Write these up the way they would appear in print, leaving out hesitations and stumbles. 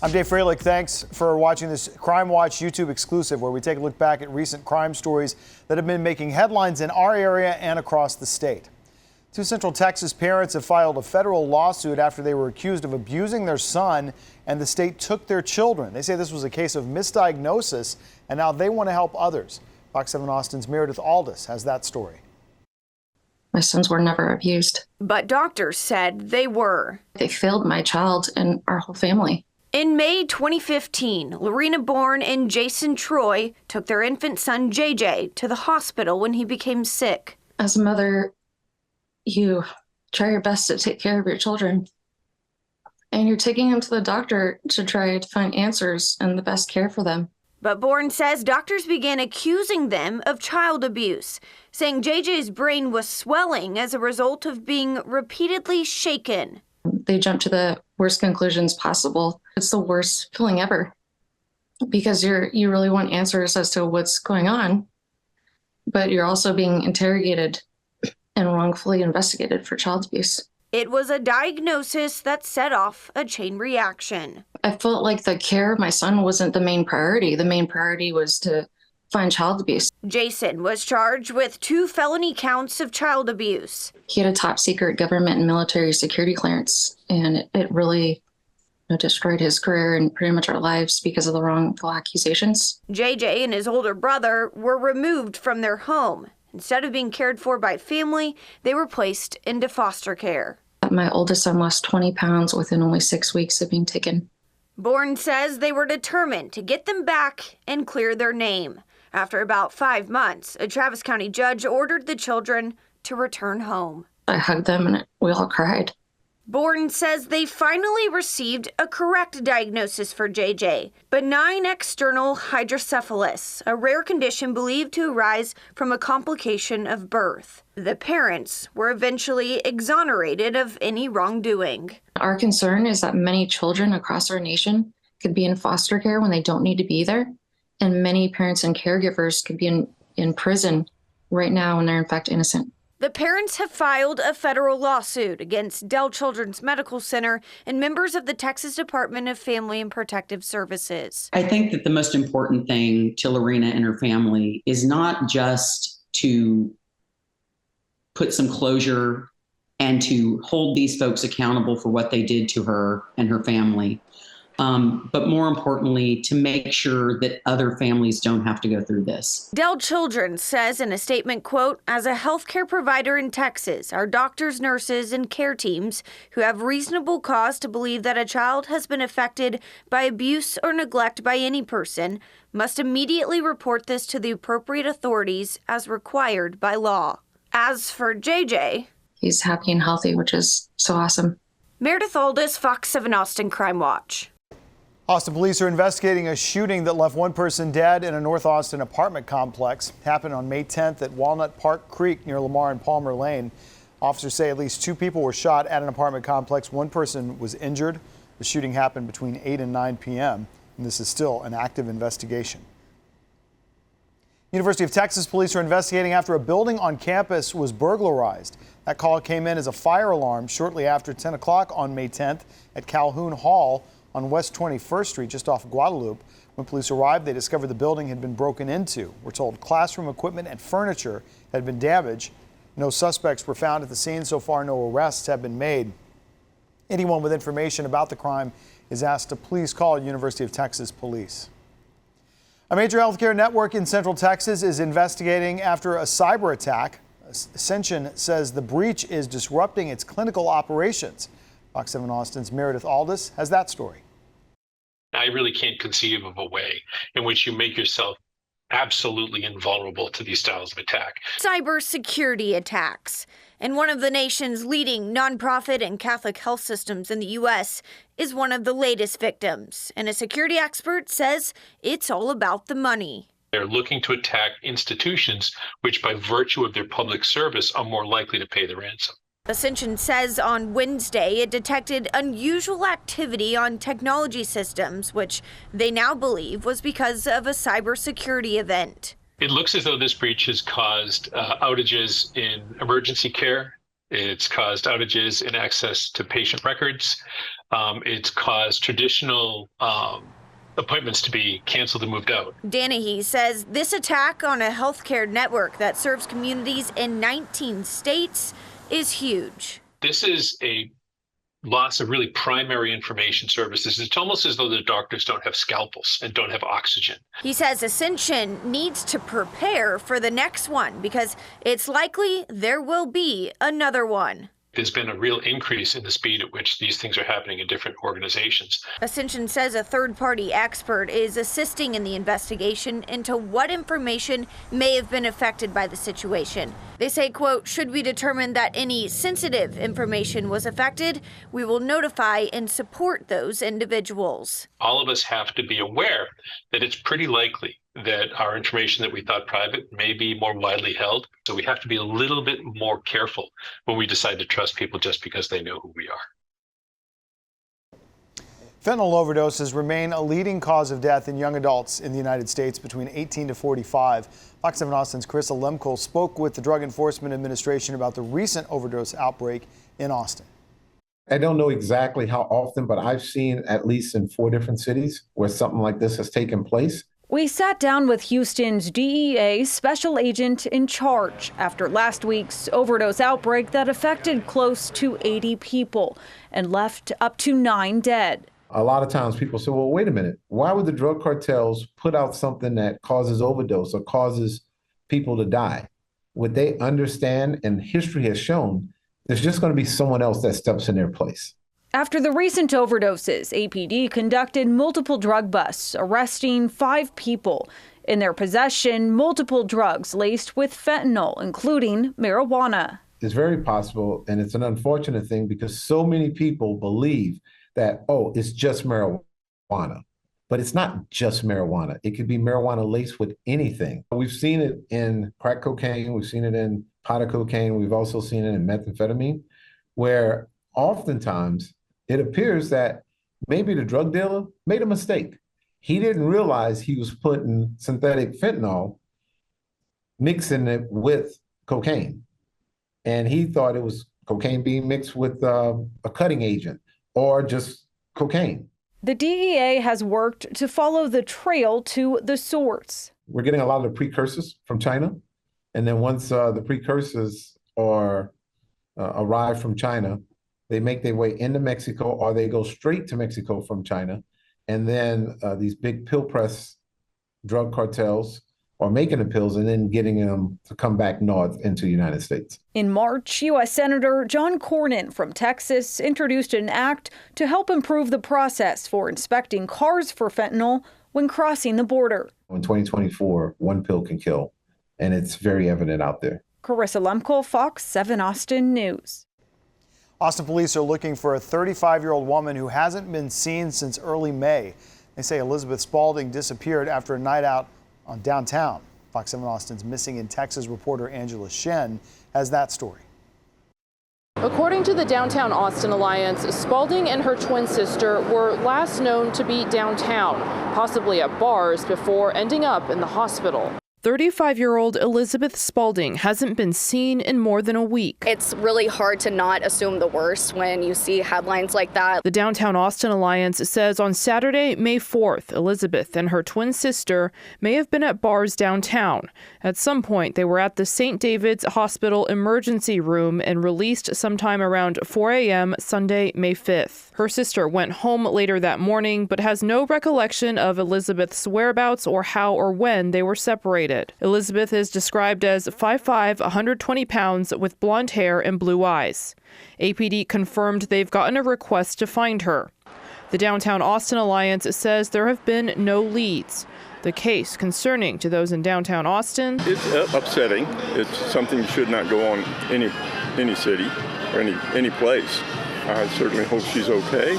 I'm Dave Froehlich. Thanks for watching this CrimeWatch YouTube exclusive, where we take a look back at recent crime stories that have been making headlines in our area and across the state. Two Central Texas parents have filed a federal lawsuit after they were accused of abusing their son, and the state took their children. They say this was a case of misdiagnosis, and now they want to help others. Fox 7 Austin's Meredith Aldis has that story. My sons were never abused. But doctors said they were. They failed my child and our whole family. In May 2015, Lorena Bourne and Jason Troy took their infant son, JJ, to the hospital when he became sick. As a mother, you try your best to take care of your children. And you're taking them to the doctor to try to find answers and the best care for them. But Bourne says doctors began accusing them of child abuse, saying JJ's brain was swelling as a result of being repeatedly shaken. They jumped to the worst conclusions possible. It's the worst feeling ever because you really want answers as to what's going on, but you're also being interrogated and wrongfully investigated for child abuse. It was a diagnosis that set off a chain reaction. I felt like the care of my son wasn't the main priority. The main priority was to find child abuse. Jason was charged with 2 felony counts of child abuse. He had a top secret government and military security clearance, and it really destroyed his career and pretty much our lives because of the wrongful accusations. JJ and his older brother were removed from their home. Instead of being cared for by family, they were placed into foster care. My oldest son lost 20 pounds within only 6 weeks of being taken. Bourne says they were determined to get them back and clear their name. After about 5 months, a Travis County judge ordered the children to return home. I hugged them and we all cried. Bourne says they finally received a correct diagnosis for JJ, benign external hydrocephalus, a rare condition believed to arise from a complication of birth. The parents were eventually exonerated of any wrongdoing. Our concern is that many children across our nation could be in foster care when they don't need to be there, and many parents and caregivers could be in prison right now when they're in fact innocent. The parents have filed a federal lawsuit against Dell Children's Medical Center and members of the Texas Department of Family and Protective Services. I think that the most important thing to Lorena and her family is not just to put some closure and to hold these folks accountable for what they did to her and her family, but more importantly, to make sure that other families don't have to go through this. Dell Children says in a statement, quote, "As a healthcare provider in Texas, our doctors, nurses, and care teams who have reasonable cause to believe that a child has been affected by abuse or neglect by any person must immediately report this to the appropriate authorities as required by law." As for JJ, he's happy and healthy, which is so awesome. Meredith Aldis, Fox 7 Austin Crime Watch. Austin police are investigating a shooting that left one person dead in a North Austin apartment complex. Happened on May 10th at Walnut Park Creek near Lamar and Palmer Lane. Officers say at least 2 people were shot at an apartment complex. One person was injured. The shooting happened between 8 and 9 p.m., and this is still an active investigation. University of Texas police are investigating after a building on campus was burglarized. That call came in as a fire alarm shortly after 10 o'clock on May 10th at Calhoun Hall on West 21st Street, just off Guadalupe. When police arrived, they discovered the building had been broken into. We're told classroom equipment and furniture had been damaged. No suspects were found at the scene. So far, no arrests have been made. Anyone with information about the crime is asked to please call University of Texas Police. A major healthcare network in Central Texas is investigating after a cyber attack. Ascension says the breach is disrupting its clinical operations. Fox 7 Austin's Meredith Aldis has that story. I really can't conceive of a way in which you make yourself absolutely invulnerable to these styles of attack. Cybersecurity attacks. And one of the nation's leading nonprofit and Catholic health systems in the U.S. is one of the latest victims. And a security expert says it's all about the money. They're looking to attack institutions which, by virtue of their public service, are more likely to pay the ransom. Ascension says on Wednesday it detected unusual activity on technology systems, which they now believe was because of a cybersecurity event. It looks as though this breach has caused outages in emergency care It's caused outages in access to patient records. It's caused traditional appointments to be canceled and moved out. Danahy says this attack on a healthcare network that serves communities in 19 states is huge. This is a loss of really primary information services. It's almost as though the doctors don't have scalpels and don't have oxygen. He says Ascension needs to prepare for the next one because it's likely there will be another one. There's been a real increase in the speed at which these things are happening in different organizations. Ascension says a third-party expert is assisting in the investigation into what information may have been affected by the situation. They say, quote, should we determine that any sensitive information was affected, we will notify and support those individuals. All of us have to be aware that it's pretty likely that our information that we thought private may be more widely held. So we have to be a little bit more careful when we decide to trust people just because they know who we are. Fentanyl overdoses remain a leading cause of death in young adults in the United States between 18 to 45. Fox 7 Austin's Carissa Lemkel spoke with the Drug Enforcement Administration about the recent overdose outbreak in Austin. I don't know exactly how often, but I've seen at least in 4 different cities where something like this has taken place. We sat down with Houston's DEA special agent in charge after last week's overdose outbreak that affected close to 80 people and left up to 9 dead. A lot of times people say, well, wait a minute, why would the drug cartels put out something that causes overdose or causes people to die? Would they understand, and history has shown, there's just going to be someone else that steps in their place. After the recent overdoses, APD conducted multiple drug busts, arresting 5 people. In their possession, multiple drugs laced with fentanyl, including marijuana. It's very possible, and it's an unfortunate thing because so many people believe that, oh, it's just marijuana. But it's not just marijuana. It could be marijuana laced with anything. We've seen it in crack cocaine. We've seen it in pot of cocaine. We've also seen it in methamphetamine, where oftentimes it appears that maybe the drug dealer made a mistake. He didn't realize he was putting synthetic fentanyl, mixing it with cocaine. And he thought it was cocaine being mixed with a cutting agent or just cocaine. The DEA has worked to follow the trail to the source. We're getting a lot of the precursors from China. And then once the precursors are arrive from China, they make their way into Mexico, or they go straight to Mexico from China. And then these big pill press drug cartels are making the pills and then getting them to come back north into the United States. In March, U.S. Senator John Cornyn from Texas introduced an act to help improve the process for inspecting cars for fentanyl when crossing the border. In 2024, one pill can kill, and it's very evident out there. Carissa Lemkel, Fox 7 Austin News. Austin police are looking for a 35-year-old woman who hasn't been seen since early May. They say Elizabeth Spalding disappeared after a night out on downtown. Fox 7 Austin's Missing in Texas reporter Angela Shen has that story. According to the Downtown Austin Alliance, Spalding and her twin sister were last known to be downtown, possibly at bars, before ending up in the hospital. 35-year-old Elizabeth Spalding hasn't been seen in more than a week. It's really hard to not assume the worst when you see headlines like that. The Downtown Austin Alliance says on Saturday, May 4th, Elizabeth and her twin sister may have been at bars downtown. At some point, they were at the St. David's Hospital emergency room and released sometime around 4 a.m. Sunday, May 5th. Her sister went home later that morning, but has no recollection of Elizabeth's whereabouts or how or when they were separated. Elizabeth is described as 5'5", 120 pounds with blonde hair and blue eyes. APD confirmed they've gotten a request to find her. The Downtown Austin Alliance says there have been no leads. The case concerning to those in downtown Austin. It's upsetting. It's something that should not go on any city or any place. I certainly hope she's okay,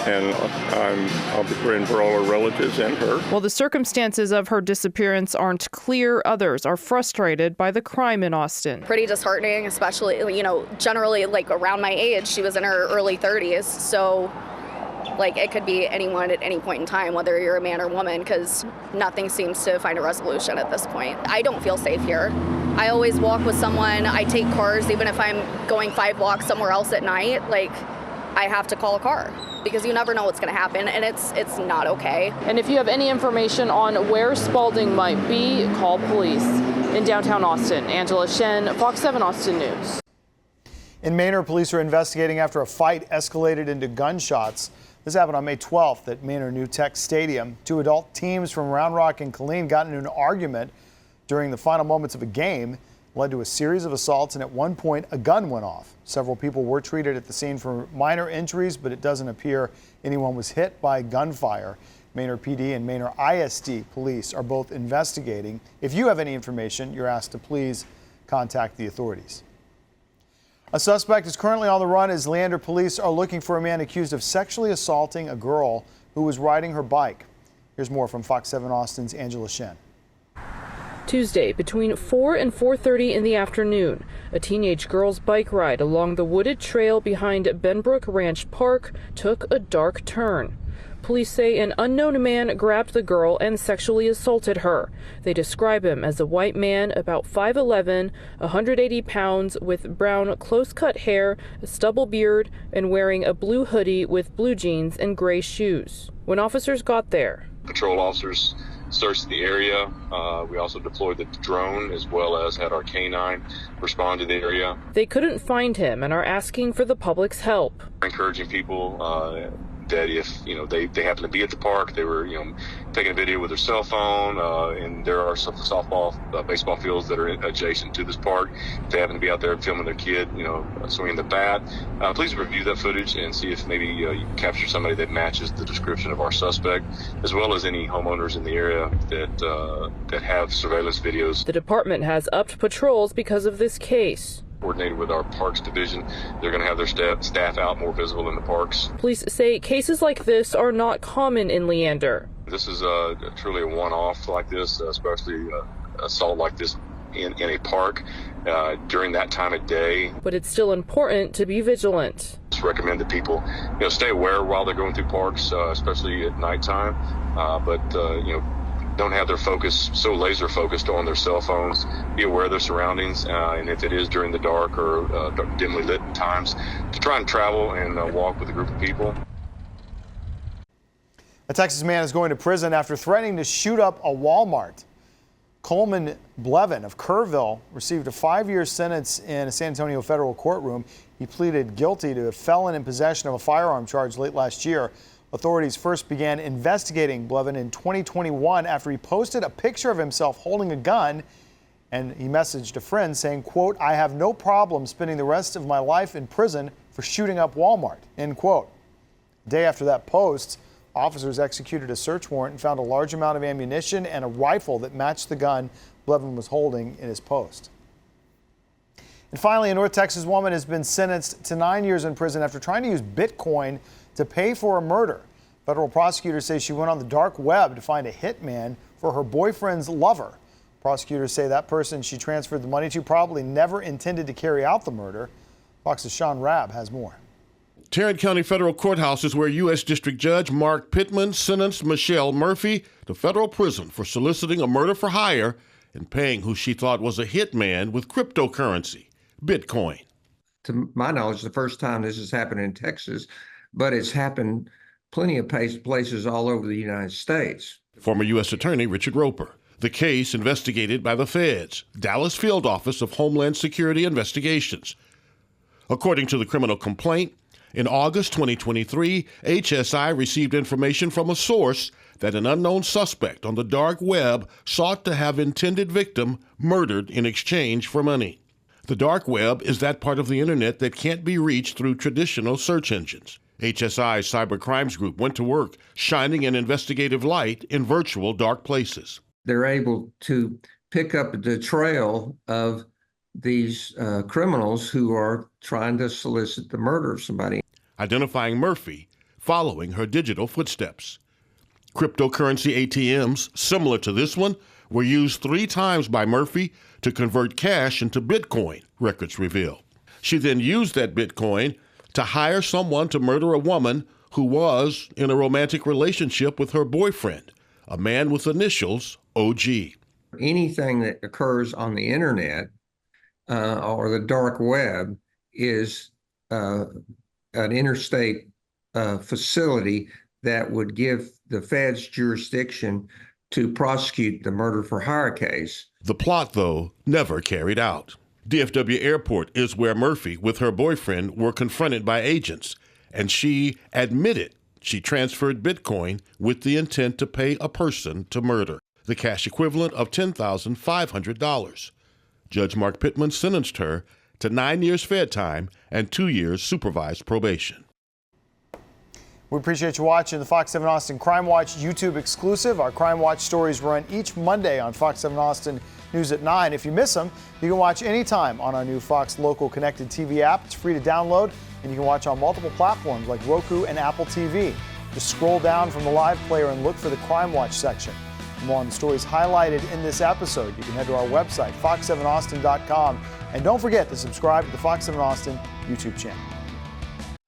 and I'll be praying for all her relatives and her. While the circumstances of her disappearance aren't clear, others are frustrated by the crime in Austin. Pretty disheartening, especially, generally, like, around my age. She was in her early 30s, so, it could be anyone at any point in time, whether you're a man or woman, because nothing seems to find a resolution at this point. I don't feel safe here. I always walk with someone. I take cars, even if I'm going 5 blocks somewhere else at night. Like, I have to call a car because you never know what's going to happen, and it's not okay. And if you have any information on where Spalding might be, call police. In downtown Austin, Angela Shen, Fox 7 Austin News. In Manor, police are investigating after a fight escalated into gunshots. This happened on May 12th at Manor New Tech Stadium. 2 adult teams from Round Rock and Killeen got into an argument during the final moments of a game. Led to a series of assaults, and at one point a gun went off. Several people were treated at the scene for minor injuries, but it doesn't appear anyone was hit by gunfire. Manor PD and Manor ISD police are both investigating. If you have any information, you're asked to please contact the authorities. A suspect is currently on the run as Leander police are looking for a man accused of sexually assaulting a girl who was riding her bike. Here's more from Fox 7 Austin's Angela Shen. Tuesday, between 4 and 4:30 in the afternoon, a teenage girl's bike ride along the wooded trail behind Benbrook Ranch Park took a dark turn. Police say an unknown man grabbed the girl and sexually assaulted her. They describe him as a white man about 5'11", 180 pounds, with brown close-cut hair, a stubble beard, and wearing a blue hoodie with blue jeans and gray shoes. When officers got there, patrol officers searched the area. We also deployed the drone as well as had our canine respond to the area. They couldn't find him and are asking for the public's help. Encouraging people that if they happen to be at the park, they were taking a video with their cell phone, and there are some softball, baseball fields that are adjacent to this park. If they happen to be out there filming their kid, swinging the bat, please review that footage and see if maybe you can capture somebody that matches the description of our suspect, as well as any homeowners in the area that have surveillance videos. The department has upped patrols because of this case. Coordinated with our parks division, they're going to have their staff out more visible in the parks. Police say cases like this are not common in Leander. This is truly a one-off like this, especially assault like this in a park during that time of day. But it's still important to be vigilant. Just recommend that people stay aware while they're going through parks, especially at nighttime, but don't have their focus so laser focused on their cell phones. Be aware of their surroundings, and if it is during the dark or dimly lit times, to try and travel and walk with a group of people. A Texas man is going to prison after threatening to shoot up a Walmart. Coleman Blevin of Kerrville received a 5-year sentence in a San Antonio federal courtroom. He pleaded guilty to a felon in possession of a firearm charge late last year. Authorities first began investigating Blevin in 2021 after he posted a picture of himself holding a gun, and he messaged a friend saying, quote, "I have no problem spending the rest of my life in prison for shooting up Walmart," end quote. A day after that post, officers executed a search warrant and found a large amount of ammunition and a rifle that matched the gun Blevin was holding in his post. And finally, a North Texas woman has been sentenced to 9 years in prison after trying to use Bitcoin to pay for a murder. Federal prosecutors say she went on the dark web to find a hitman for her boyfriend's lover. Prosecutors say that person she transferred the money to probably never intended to carry out the murder. Fox's Sean Rabb has more. Tarrant County Federal Courthouse is where U.S. District Judge Mark Pittman sentenced Michelle Murphy to federal prison for soliciting a murder for hire and paying who she thought was a hitman with cryptocurrency, Bitcoin. To my knowledge, the first time this has happened in Texas, but it's happened plenty of places all over the United States. Former U.S. Attorney Richard Roper. The case investigated by the Feds, Dallas Field Office of Homeland Security Investigations. According to the criminal complaint, in August 2023, HSI received information from a source that an unknown suspect on the dark web sought to have intended victim murdered in exchange for money. The dark web is that part of the internet that can't be reached through traditional search engines. HSI's Cyber Crimes Group went to work shining an investigative light in virtual dark places. They're able to pick up the trail of these criminals who are trying to solicit the murder of somebody. Identifying Murphy, following her digital footsteps. Cryptocurrency ATMs, similar to this one, were used 3 times by Murphy to convert cash into Bitcoin, records reveal. She then used that Bitcoin to hire someone to murder a woman who was in a romantic relationship with her boyfriend, a man with initials OG. Anything that occurs on the internet or the dark web is an interstate facility that would give the feds jurisdiction to prosecute the murder for hire case. The plot, though, never carried out. DFW Airport is where Murphy, with her boyfriend, were confronted by agents, and she admitted she transferred Bitcoin with the intent to pay a person to murder, the cash equivalent of $10,500. Judge Mark Pittman sentenced her to 9 years fed time and 2 years supervised probation. We appreciate you watching the Fox 7 Austin Crime Watch YouTube exclusive. Our Crime Watch stories run each Monday on Fox 7 Austin News at 9. If you miss them, you can watch anytime on our new Fox Local Connected TV app. It's free to download, and you can watch on multiple platforms like Roku and Apple TV. Just scroll down from the live player and look for the Crime Watch section. For more on the stories highlighted in this episode, you can head to our website, fox7austin.com. And don't forget to subscribe to the Fox 7 Austin YouTube channel.